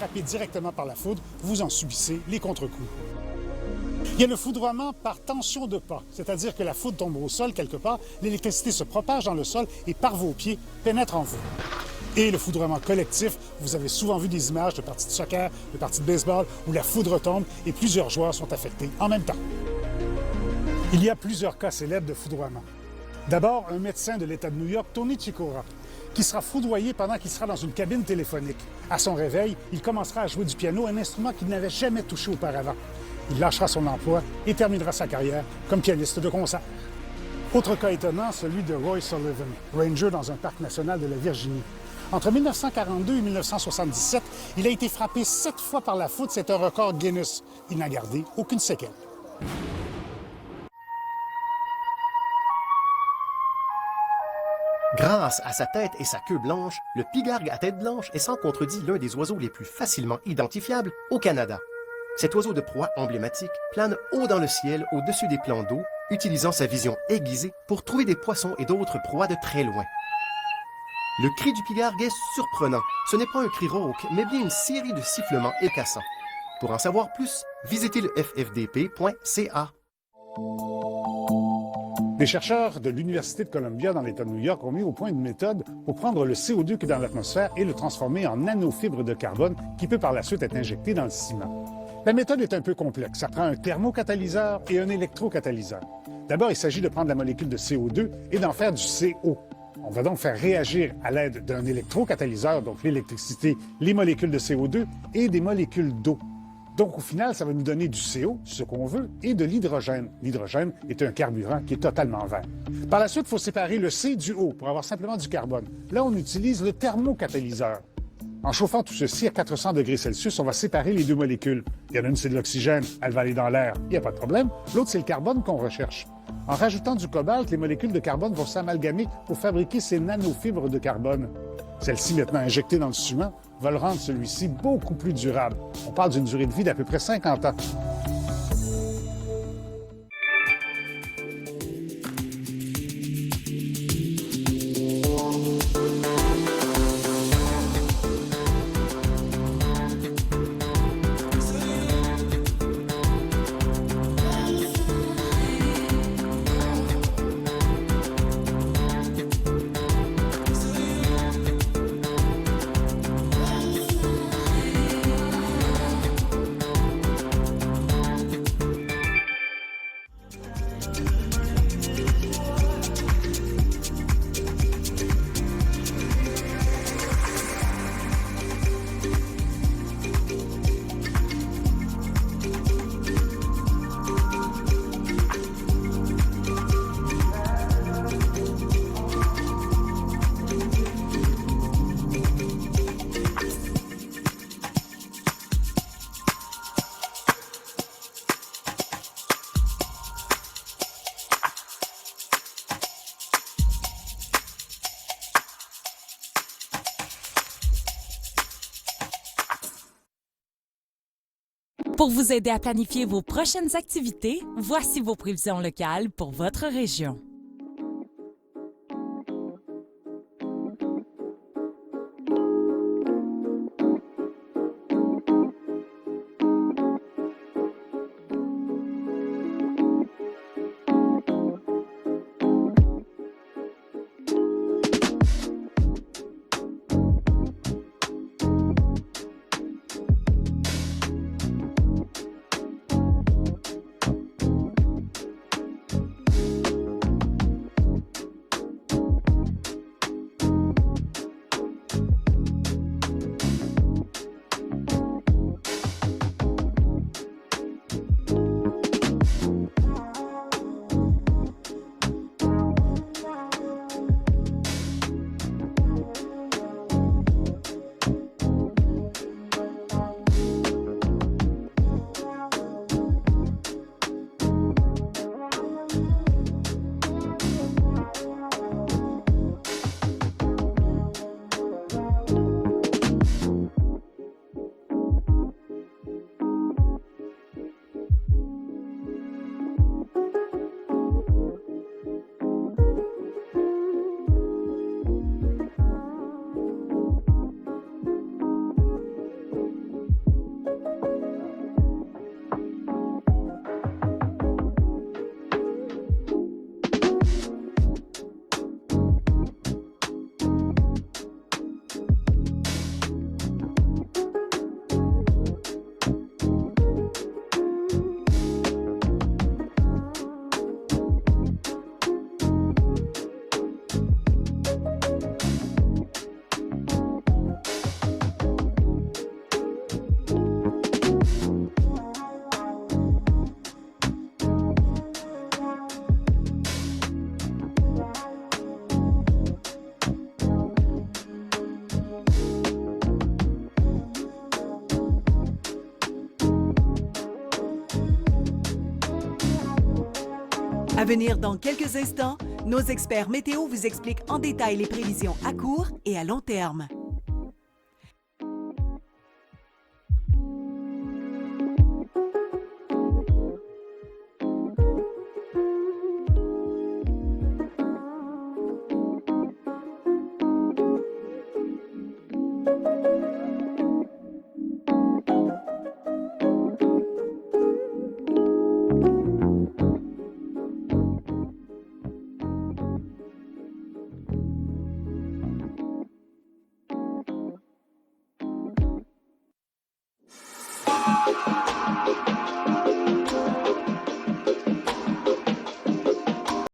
frappé directement par la foudre, vous en subissez les contre-coups. Il y a le foudroiement par tension de pas, c'est-à-dire que la foudre tombe au sol quelque part, l'électricité se propage dans le sol et par vos pieds pénètre en vous. Et le foudroiement collectif, vous avez souvent vu des images de parties de soccer, de parties de baseball, où la foudre tombe et plusieurs joueurs sont affectés en même temps. Il y a plusieurs cas célèbres de foudroiement. D'abord, un médecin de l'État de New York, Tony Chikora, qui sera foudroyé pendant qu'il sera dans une cabine téléphonique. À son réveil, il commencera à jouer du piano, un instrument qu'il n'avait jamais touché auparavant. Il lâchera son emploi et terminera sa carrière comme pianiste de concert. Autre cas étonnant, celui de Roy Sullivan, ranger dans un parc national de la Virginie. Entre 1942 et 1977, il a été frappé 7 fois par la foudre. C'est un record Guinness. Il n'a gardé aucune séquelle. Grâce à sa tête et sa queue blanche, le pigargue à tête blanche est sans contredit l'un des oiseaux les plus facilement identifiables au Canada. Cet oiseau de proie emblématique plane haut dans le ciel au-dessus des plans d'eau, utilisant sa vision aiguisée pour trouver des poissons et d'autres proies de très loin. Le cri du pigargue est surprenant. Ce n'est pas un cri rauque, mais bien une série de sifflements écassants. Pour en savoir plus, visitez le ffdp.ca. Les chercheurs de l'Université de Columbia dans l'État de New York ont mis au point une méthode pour prendre le CO2 qui est dans l'atmosphère et le transformer en nanofibres de carbone qui peut par la suite être injecté dans le ciment. La méthode est un peu complexe. Ça prend un thermocatalyseur et un électrocatalyseur. D'abord, il s'agit de prendre la molécule de CO2 et d'en faire du CO. On va donc faire réagir à l'aide d'un électrocatalyseur, donc l'électricité, les molécules de CO2 et des molécules d'eau. Donc, au final, ça va nous donner du CO, ce qu'on veut, et de l'hydrogène. L'hydrogène est un carburant qui est totalement vert. Par la suite, il faut séparer le C du O pour avoir simplement du carbone. Là, on utilise le thermocatalyseur. En chauffant tout ceci à 400 degrés Celsius, on va séparer les deux molécules. Il y en a une, c'est de l'oxygène, elle va aller dans l'air, il n'y a pas de problème. L'autre, c'est le carbone qu'on recherche. En rajoutant du cobalt, les molécules de carbone vont s'amalgamer pour fabriquer ces nanofibres de carbone. Celles-ci, maintenant injectées dans le ciment, vont le rendre celui-ci beaucoup plus durable. On parle d'une durée de vie d'à peu près 50 ans. Pour vous aider à planifier vos prochaines activités, voici vos prévisions locales pour votre région. À venir dans quelques instants, nos experts météo vous expliquent en détail les prévisions à court et à long terme.